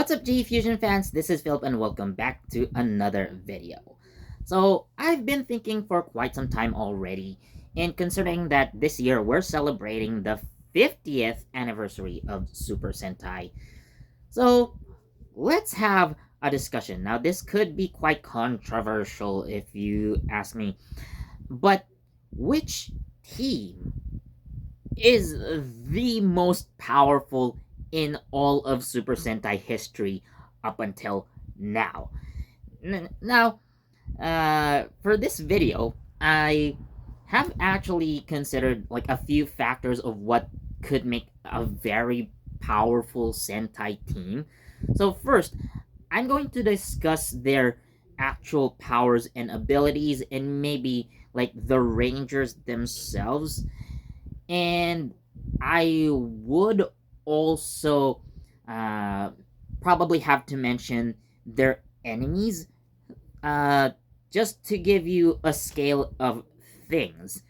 What's up, JEFusion fans? This is Philip and welcome back to another video. So, I've been thinking for quite some time already, and considering that this year we're celebrating the 50th anniversary of Super Sentai. So, let's have a discussion. Now, this could be quite controversial if you ask me, but which team is the most powerful in all of Super Sentai history up until now. Now, for this video, I have actually considered like a few factors of what could make a very powerful Sentai team. So first, I'm going to discuss their actual powers and abilities and maybe like the Rangers themselves, and I would also uh, probably have to mention their enemies, uh, just to give you a scale of things.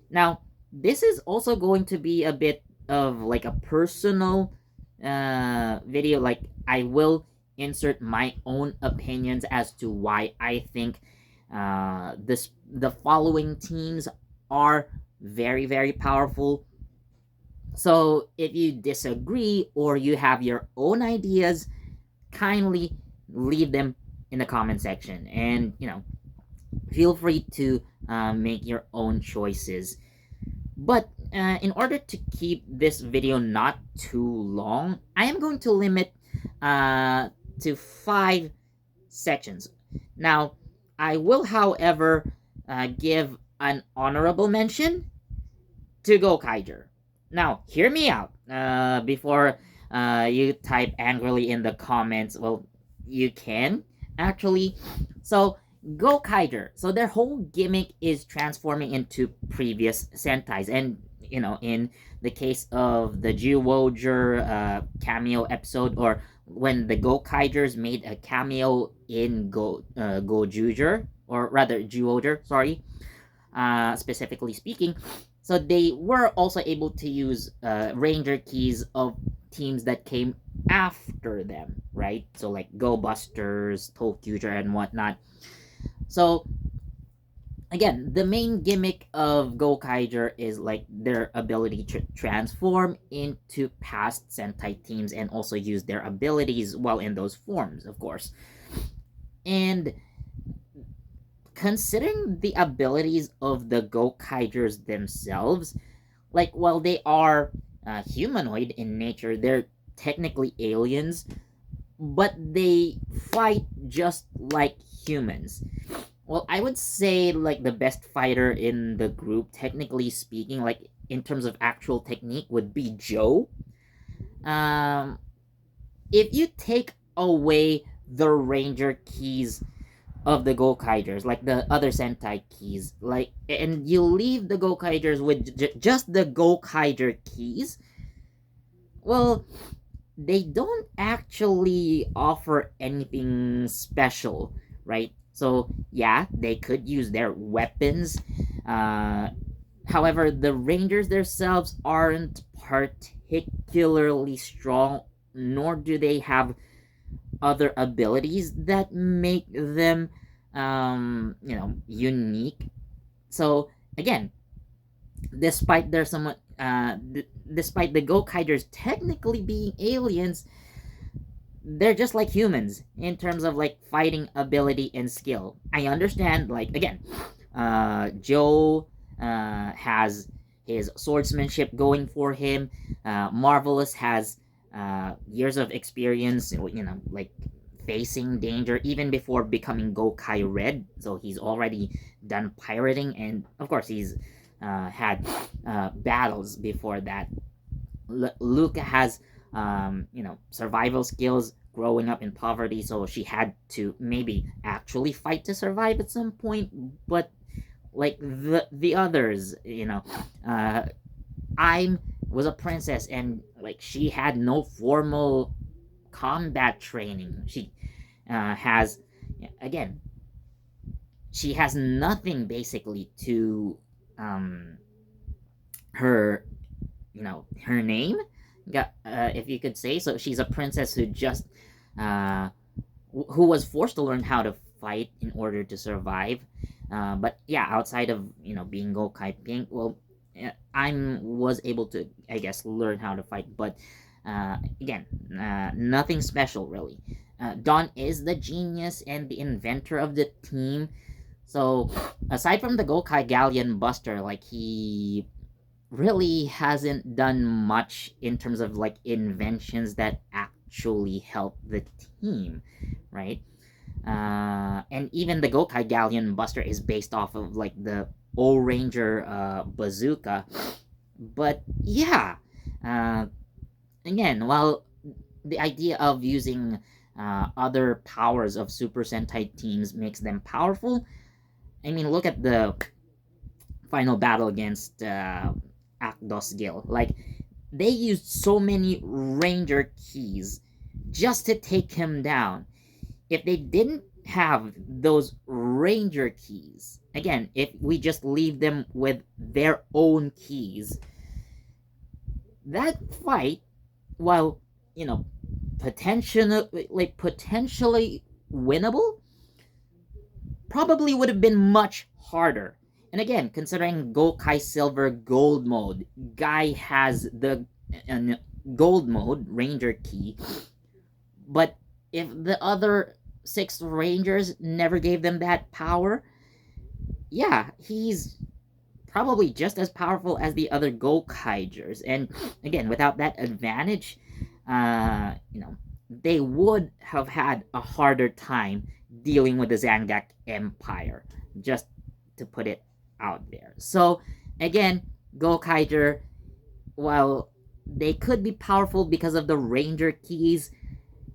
Now, this is also going to be a bit of like a personal video. Like, I will insert my own opinions as to why I think the following teams are very powerful. So if you disagree or you have your own ideas, kindly leave them in the comment section, and feel free to make your own choices. But in order to keep this video not too long, I am going to limit to 5 sections. Now, I will, however, give an honorable mention to Gokaiger. Now, hear me out before you type angrily in the comments. Well, you can, actually. So, Gokaiger. So, their whole gimmick is transforming into previous Sentais. And, in the case of the JEFusion cameo episode, or when the Gokaigers made a cameo in Gozyuger, or rather, JEFusion, sorry, specifically speaking. So they were also able to use Ranger keys of teams that came after them, right? So like Go Busters, Tokuger, and whatnot. So again, the main gimmick of Gokaiger is like their ability to transform into past Sentai teams and also use their abilities while in those forms, of course. And considering the abilities of the Gokaigers themselves, like, while they are humanoid in nature, they're technically aliens, but they fight just like humans. Well, I would say like the best fighter in the group, technically speaking, like in terms of actual technique, would be Joe. Um, if you take away the Ranger keys of the Gokaigers, like the other Sentai keys, like, and you leave the Gokaigers with just the Gokaiger keys, well, they don't actually offer anything special, right? So yeah, they could use their weapons. Uh, However, the Rangers themselves aren't particularly strong, nor do they have other abilities that make them unique. So again, despite their somewhat despite the Gokaigers technically being aliens, they're just like humans in terms of like fighting ability and skill. I understand, like, again, Joe has his swordsmanship going for him. Marvelous has years of experience, like facing danger even before becoming Gokai Red. So he's already done pirating, and of course he's had battles before that. Luca has survival skills growing up in poverty, so she had to maybe actually fight to survive at some point. But like the others, I was a princess, and like she had no formal combat training. She has, again, she has nothing basically to um her her name, if you could say so. She's a princess who just uh, who was forced to learn how to fight in order to survive. But yeah, outside of being Gokai Pink, well, I was able to, I guess, learn how to fight. But again, nothing special really. Don is the genius and the inventor of the team. So aside from the Gokai Galleon Buster, like he really hasn't done much in terms of like inventions that actually help the team, right? And even the Gokai Galleon Buster is based off of like the O Ranger bazooka. But yeah, uh, again, while the idea of using other powers of Super Sentai teams makes them powerful, I mean, look at the final battle against Akdos Gil. Like, they used so many Ranger keys just to take him down. If they didn't have those Ranger keys, again, if we just leave them with their own keys, that fight, while potentially winnable, probably would have been much harder. And again, considering Gokai Silver Gold mode, Guy has the gold mode Ranger key, but if the other six Rangers never gave them that power, yeah, he's probably just as powerful as the other Gokaigers. And again, without that advantage, they would have had a harder time dealing with the Zangak Empire, just to put it out there. So again, Gokaiger, while they could be powerful because of the Ranger keys,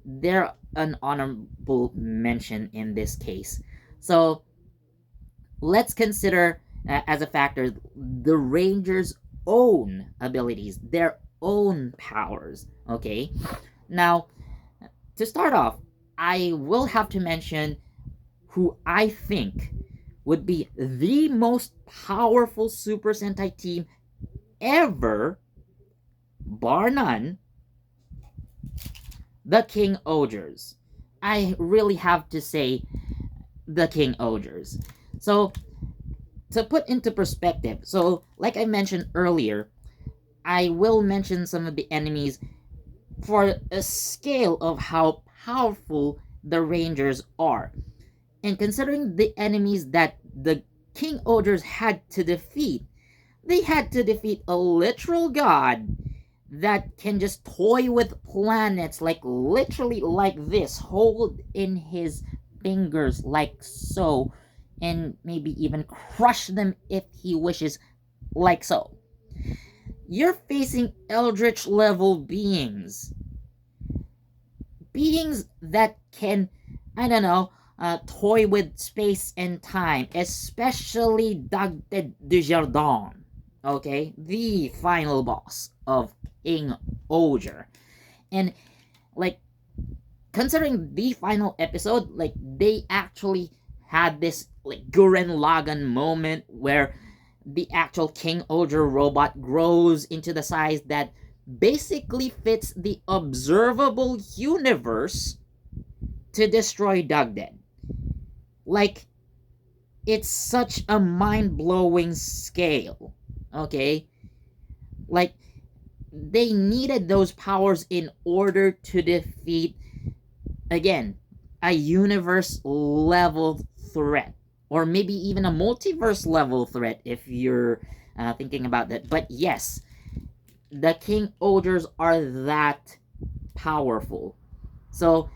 they're an honorable mention in this case. So let's consider as a factor the Rangers' own abilities, their own powers. Okay, now to start off, I will have to mention who I think would be the most powerful Super Sentai team ever, bar none, the King Ogres. I really have to say the King Ogres. So, to put into perspective, so like I mentioned earlier, I will mention some of the enemies for a scale of how powerful the Rangers are. And considering the enemies that the King Ogres had to defeat, they had to defeat a literal god that can just toy with planets, like literally like this, hold in his fingers like so, and maybe even crush them if he wishes, like so. You're facing eldritch level beings. Beings that can, I don't know, toy with space and time, especially Dagde Dujardin, okay? The final boss of King Ogre. And, like, considering the final episode, like, they actually had this, like, Gurren Lagann moment where the actual King Ogre robot grows into the size that basically fits the observable universe to destroy Dugden. Like, it's such a mind-blowing scale, okay? Like, they needed those powers in order to defeat, again, a universe level threat, or maybe even a multiverse level threat if you're thinking about that. But yes, the King Ogres are that powerful. So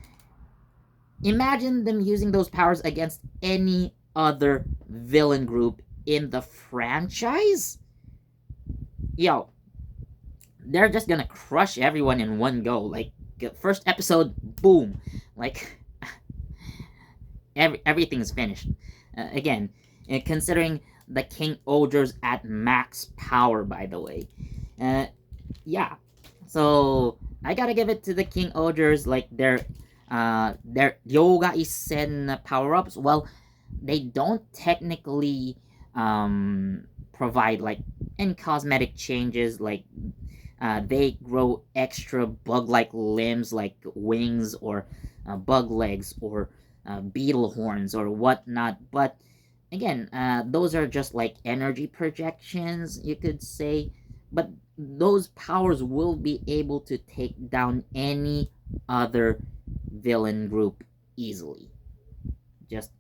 imagine them using those powers against any other villain group in the franchise. Yo, they're just gonna crush everyone in one go. Like, first episode, boom. Like, everything's finished. Again, considering the King Ogres at max power, by the way. Yeah. So I gotta give it to the King Ogres, like their Yoga Isen power-ups. Well, they don't technically provide like any cosmetic changes, like They grow extra bug-like limbs like wings or bug legs or beetle horns or whatnot. But again, those are just like energy projections, you could say. But those powers will be able to take down any other villain group easily. Just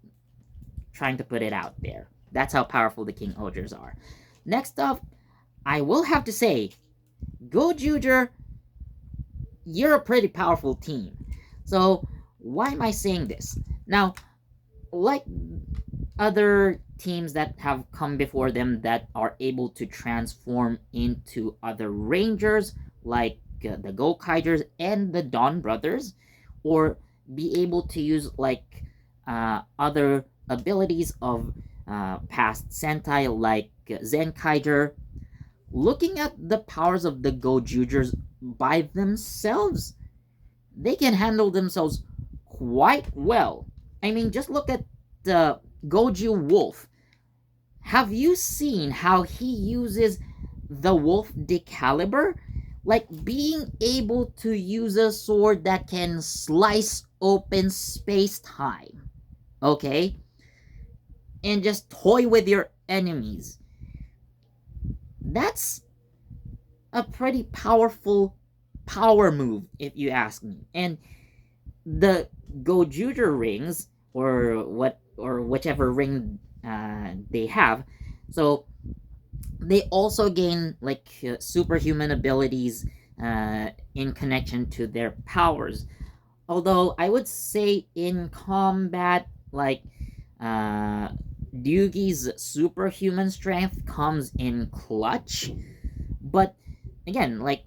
trying to put it out there. That's how powerful the King Ogres are. Next up, I will have to say, Gozyuger, you're a pretty powerful team. So, why am I saying this? Now, like other teams that have come before them that are able to transform into other rangers, like the Gokaigers and the Dawn Brothers, or be able to use like other abilities of past Sentai, like Zenkaiger. Looking at the powers of the Gozyugers by themselves, they can handle themselves quite well. I mean, just look at the Goju Wolf. Have you seen how he uses the Wolf Decaliber? Like being able to use a sword that can slice open space time. Okay? And just toy with your enemies. That's a pretty powerful power move, if you ask me. And the Gojuter rings, or whichever ring they have, so they also gain like superhuman abilities in connection to their powers. Although I would say in combat, like uh, Ryugi's superhuman strength comes in clutch, but again, like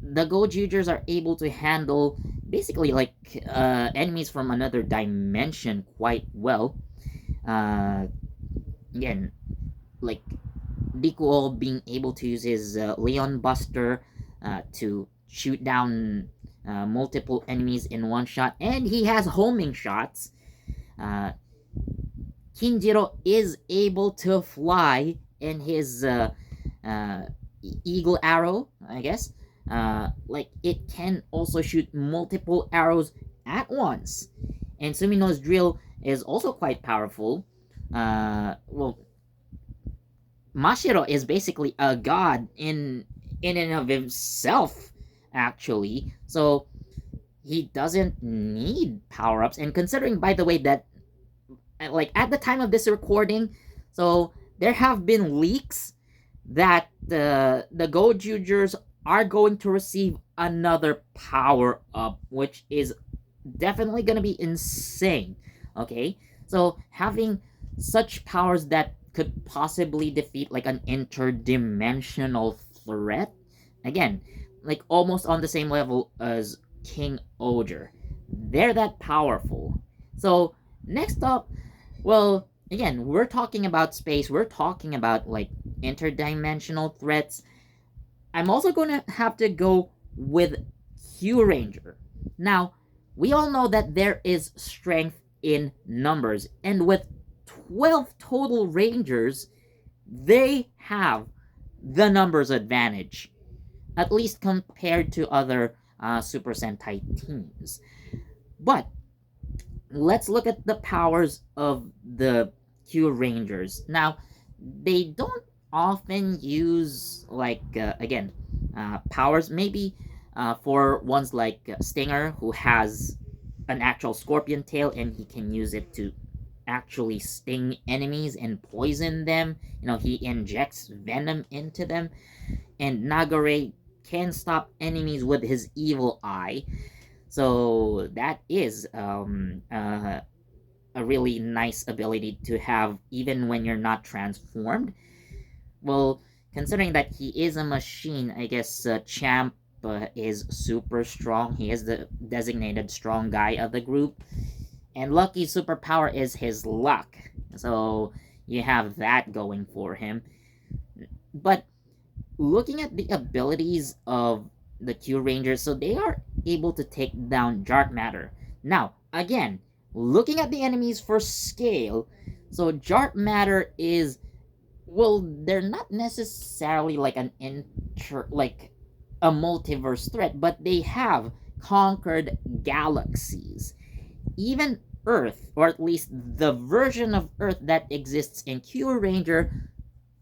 the Gojoojers are able to handle basically like enemies from another dimension quite well. Uh, Again, like Rikuo being able to use his Leon Buster to shoot down multiple enemies in one shot, and he has homing shots. Uh, Kinjiro is able to fly in his uh, eagle arrow, I guess. Like it can also shoot multiple arrows at once. And Sumino's drill is also quite powerful. Well, Mashiro is basically a god in and of himself, actually. So he doesn't need power ups. And considering, by the way, that like at the time of this recording, so there have been leaks that the Gojoojers are going to receive another power up, which is definitely going to be insane. Okay, so having such powers that could possibly defeat like an interdimensional threat, again, like almost on the same level as King Ogre, they're that powerful. So next up, well, again, we're talking about space, we're talking about like interdimensional threats. I'm also going to have to go with Q Ranger. Now, we all know that there is strength in numbers, and with 12 total Rangers, they have the numbers advantage, at least compared to other Super Sentai teams. But let's look at the powers of the Q Rangers. Now, they don't often use like again powers. Maybe for ones like Stinger, who has an actual scorpion tail and he can use it to actually sting enemies and poison them. You know, he injects venom into them. And Nagare can stop enemies with his evil eye. So that is a really nice ability to have even when you're not transformed. Well, considering that he is a machine, I guess Champ is super strong. He is the designated strong guy of the group. And Lucky's superpower is his luck. So you have that going for him. But looking at the abilities of the Q Rangers, so they are able to take down Dark Matter. Now, again, looking at the enemies for scale, so Dark Matter is, well, they're not necessarily like an a multiverse threat, but they have conquered galaxies. Even Earth, or at least the version of Earth that exists in Q Ranger,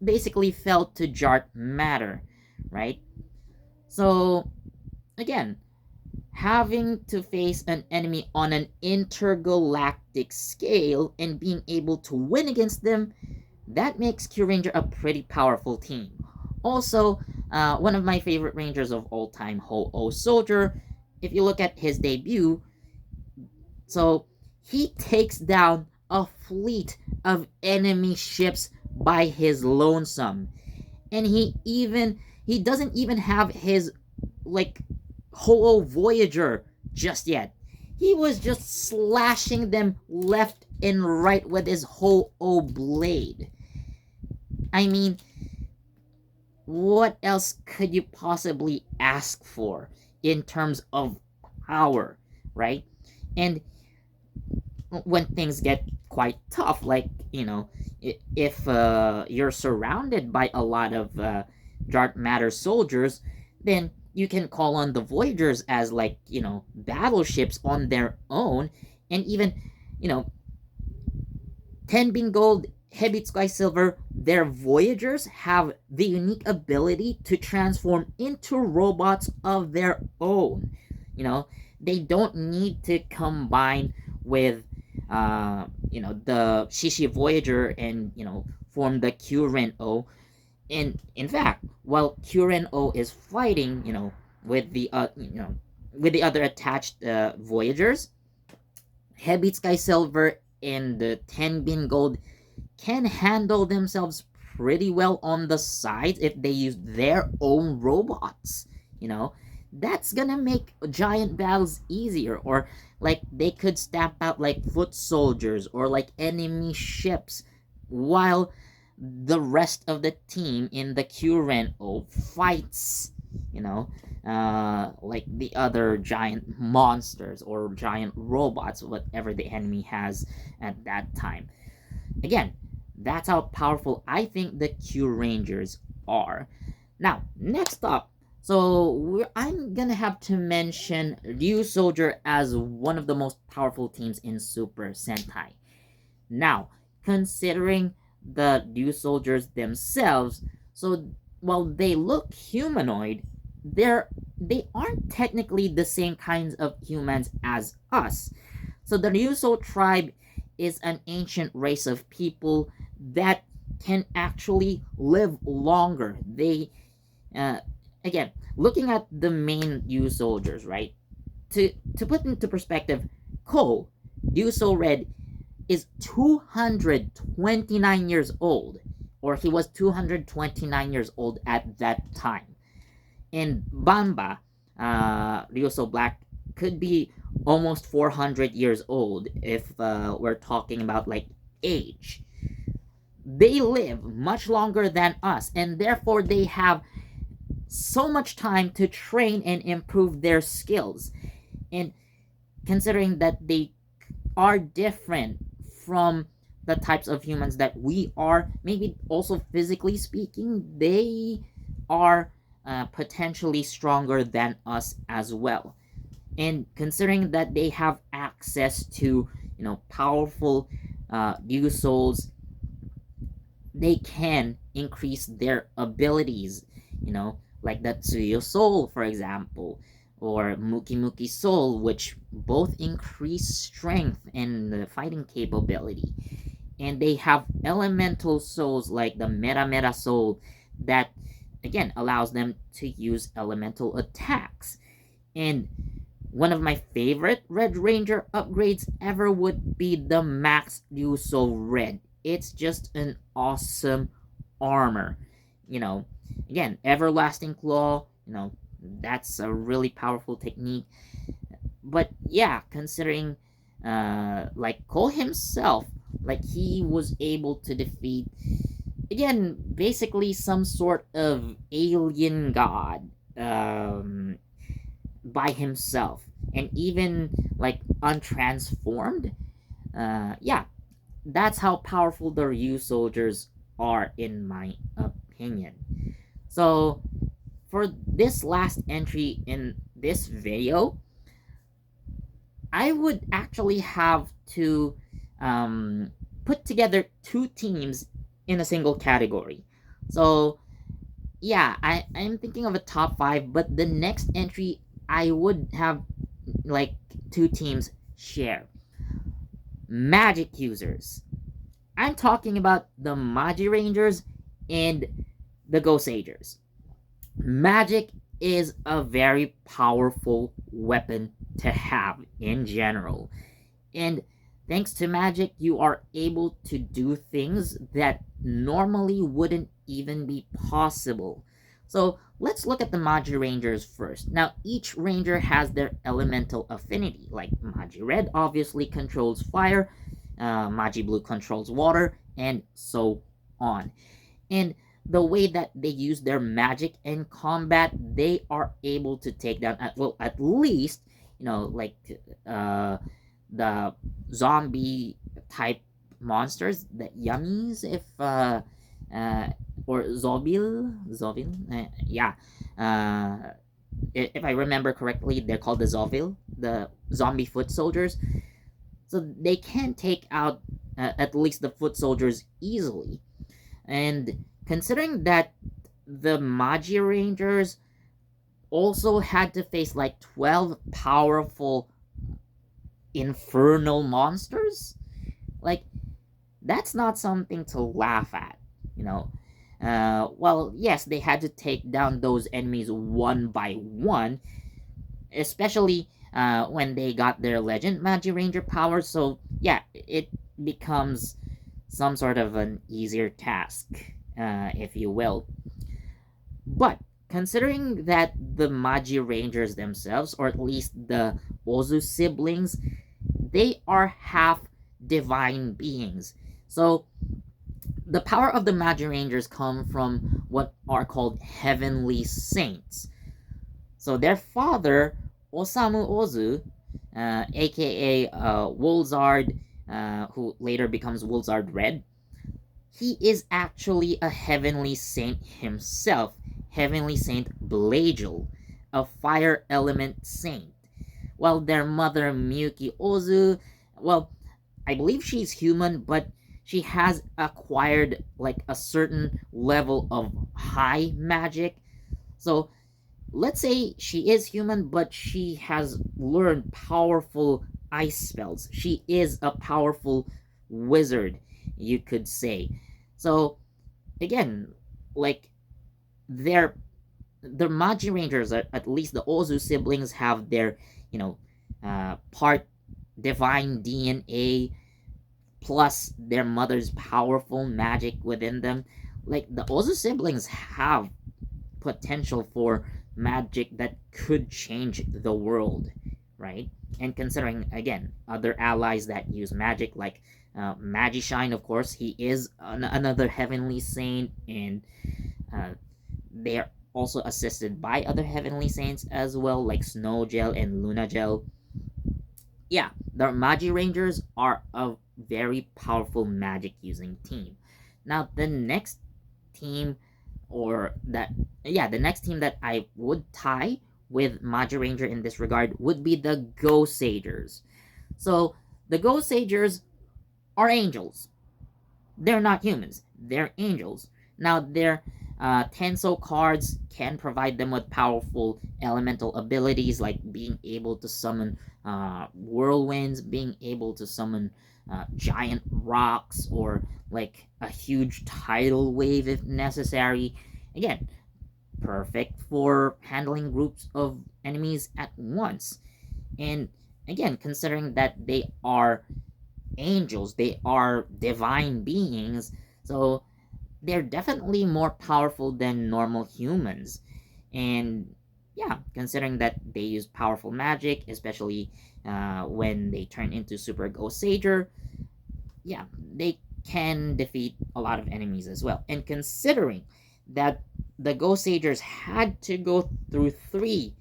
basically fell to Jart matter, right? So, again, having to face an enemy on an intergalactic scale and being able to win against them, that makes Q Ranger a pretty powerful team. Also, one of my favorite Rangers of all time, Ho-Oh Soldier, if you look at his debut, so he takes down a fleet of enemy ships by his lonesome. And he doesn't even have his like Ho-Oh Voyager just yet. He was just slashing them left and right with his Ho-Oh blade. I mean, what else could you possibly ask for in terms of power, right? And when things get quite tough, like, if you're surrounded by a lot of dark matter soldiers, then you can call on the Voyagers as, like, battleships on their own. And even, you know Ten Bean Gold, Heavy Sky Silver, their Voyagers have the unique ability to transform into robots of their own. You know, they don't need to combine with, the Shishi Voyager and, form the Kyuren-O. And in fact, while Kyuren-O is fighting, with the, with the other attached Voyagers, Heavy Sky Silver and the Ten Bean Gold can handle themselves pretty well on the sides if they use their own robots. You know, that's gonna make giant battles easier, or like they could stamp out like foot soldiers or like enemy ships, while the rest of the team in the Kyuren-O fights, like the other giant monsters or giant robots, whatever the enemy has at that time. Again, that's how powerful I think the Q Rangers are. Now, next up, I'm gonna have to mention Ryu Soldier as one of the most powerful teams in Super Sentai. Now, considering the Ryu Soldiers themselves, so while they look humanoid, they aren't technically the same kinds of humans as us. So the Ryuso tribe is an ancient race of people that can actually live longer. They, uh, again, looking at the main Ryu soldiers, right? To put into perspective, Cole, Ryuso Red, is 229 years old, or he was 229 years old at that time. And Bamba, Ryuso Black, could be almost 400 years old if we're talking about like age. They live much longer than us, and therefore they have so much time to train and improve their skills. And considering that they are different from the types of humans that we are, maybe also physically speaking, they are potentially stronger than us as well. And considering that they have access to, powerful new souls, they can increase their abilities, like the Tsuyo Soul, for example, or Muki Muki Soul, which both increase strength and fighting capability. And they have elemental souls like the Mera Mera Soul that, again, allows them to use elemental attacks. And one of my favorite Red Ranger upgrades ever would be the Max Ryuso Red. It's just an awesome armor. You know, Again, Everlasting Claw, that's a really powerful technique. But yeah, considering like Cole himself, like he was able to defeat, again, basically some sort of alien god by himself, and even like untransformed. Yeah, that's how powerful the Ryu soldiers are, in my opinion. So for this last entry in this video, I would actually have to um, put together two teams in a single category. So yeah, I'm thinking of a top five, but the next entry I would have like two teams share. Magic users. I'm talking about the Magi Rangers and the Gozyugers. Magic is a very powerful weapon to have in general. And thanks to magic, you are able to do things that normally wouldn't even be possible. So let's look at the Magi Rangers first. Now, each Ranger has their elemental affinity. Like Magi Red obviously controls fire, Magi Blue controls water, and so on. And the way that they use their magic in combat, they are able to take down at least like uh the zombie type monsters, the yummies, if uh or Zovil, yeah, uh if I remember correctly, they're called the Zovil, the zombie foot soldiers. So they can take out at least the foot soldiers easily. And considering that the Magi Rangers also had to face like 12 powerful infernal monsters, like that's not something to laugh at, you know. Well, yes, they had to take down those enemies one by one, especially when they got their Legend Magi Ranger powers. So yeah, it becomes some sort of an easier task, if you will. But considering that the Magi Rangers themselves, or at least the Ozu siblings, they are half divine beings. So the power of the Magi Rangers come from what are called heavenly saints. So their father, Osamu Ozu, aka Wolzard, who later becomes Wolzard Red, he is actually a heavenly saint himself, Heavenly Saint Blagel, a fire element saint. While their mother, Miyuki Ozu, well, I believe she's human, but she has acquired like a certain level of high magic. So let's say she is human, but she has learned powerful ice spells. She is a powerful wizard, you could say. So again, like their the Magi Rangers, at least the Ozu siblings, have their, part divine DNA plus their mother's powerful magic within them. Like the Ozu siblings have potential for magic that could change the world, right? And considering again other allies that use magic, like Magishine, of course, he is another heavenly saint, and uh, they are also assisted by other heavenly saints as well, like Snow Gel and Luna Gel. Yeah, the Magi Rangers are a very powerful magic using team. Now, the next team, or that, yeah, the next team that I would tie with Magi Ranger in this regard would be the Gozyugers. So, the Gozyugers are angels. They're not humans, they're angels. Now, their Tenso cards can provide them with powerful elemental abilities, like being able to summon whirlwinds, being able to summon giant rocks, or like a huge tidal wave if necessary. Again, perfect for handling groups of enemies at once. And again, considering that they are angels, they are divine beings, so they're definitely more powerful than normal humans. And yeah, considering that they use powerful magic, especially when they turn into Super Gozyuger, yeah, they can defeat a lot of enemies as well. And considering that the Gozyugers had to go through three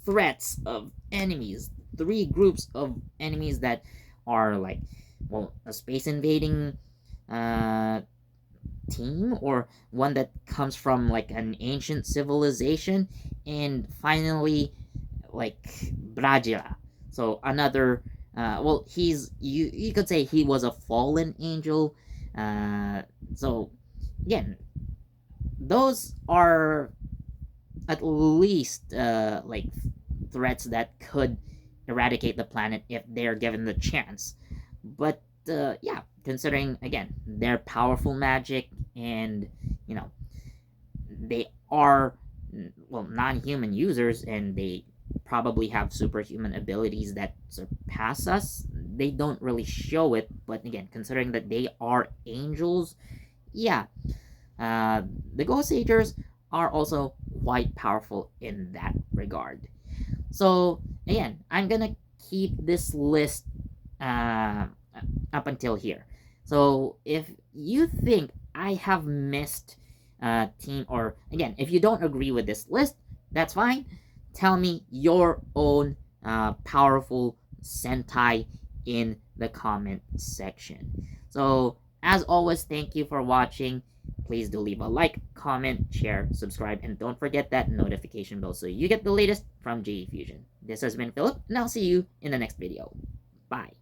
threats of enemies, three groups of enemies that are like, well, a space invading uh, team, or one that comes from like an ancient civilization, and finally like Brajila. So another, well, you could say he was a fallen angel. Uh, so again, those are at least like threats that could eradicate the planet if they're given the chance. But yeah, considering again their powerful magic, and you know they are, well, non-human users, and they probably have superhuman abilities that surpass us. They don't really show it, but again, considering that they are angels, yeah, uh, the Gozyugers are also quite powerful in that regard. So again, I'm gonna keep this list uh, up until here. So if you think I have missed team, or again, if you don't agree with this list, that's fine. Tell me your own powerful Sentai in the comment section. So as always, thank you for watching. Please do leave a like, comment, share, subscribe, and don't forget that notification bell so you get the latest from JEFusion. This has been Philip, and I'll see you in the next video. Bye.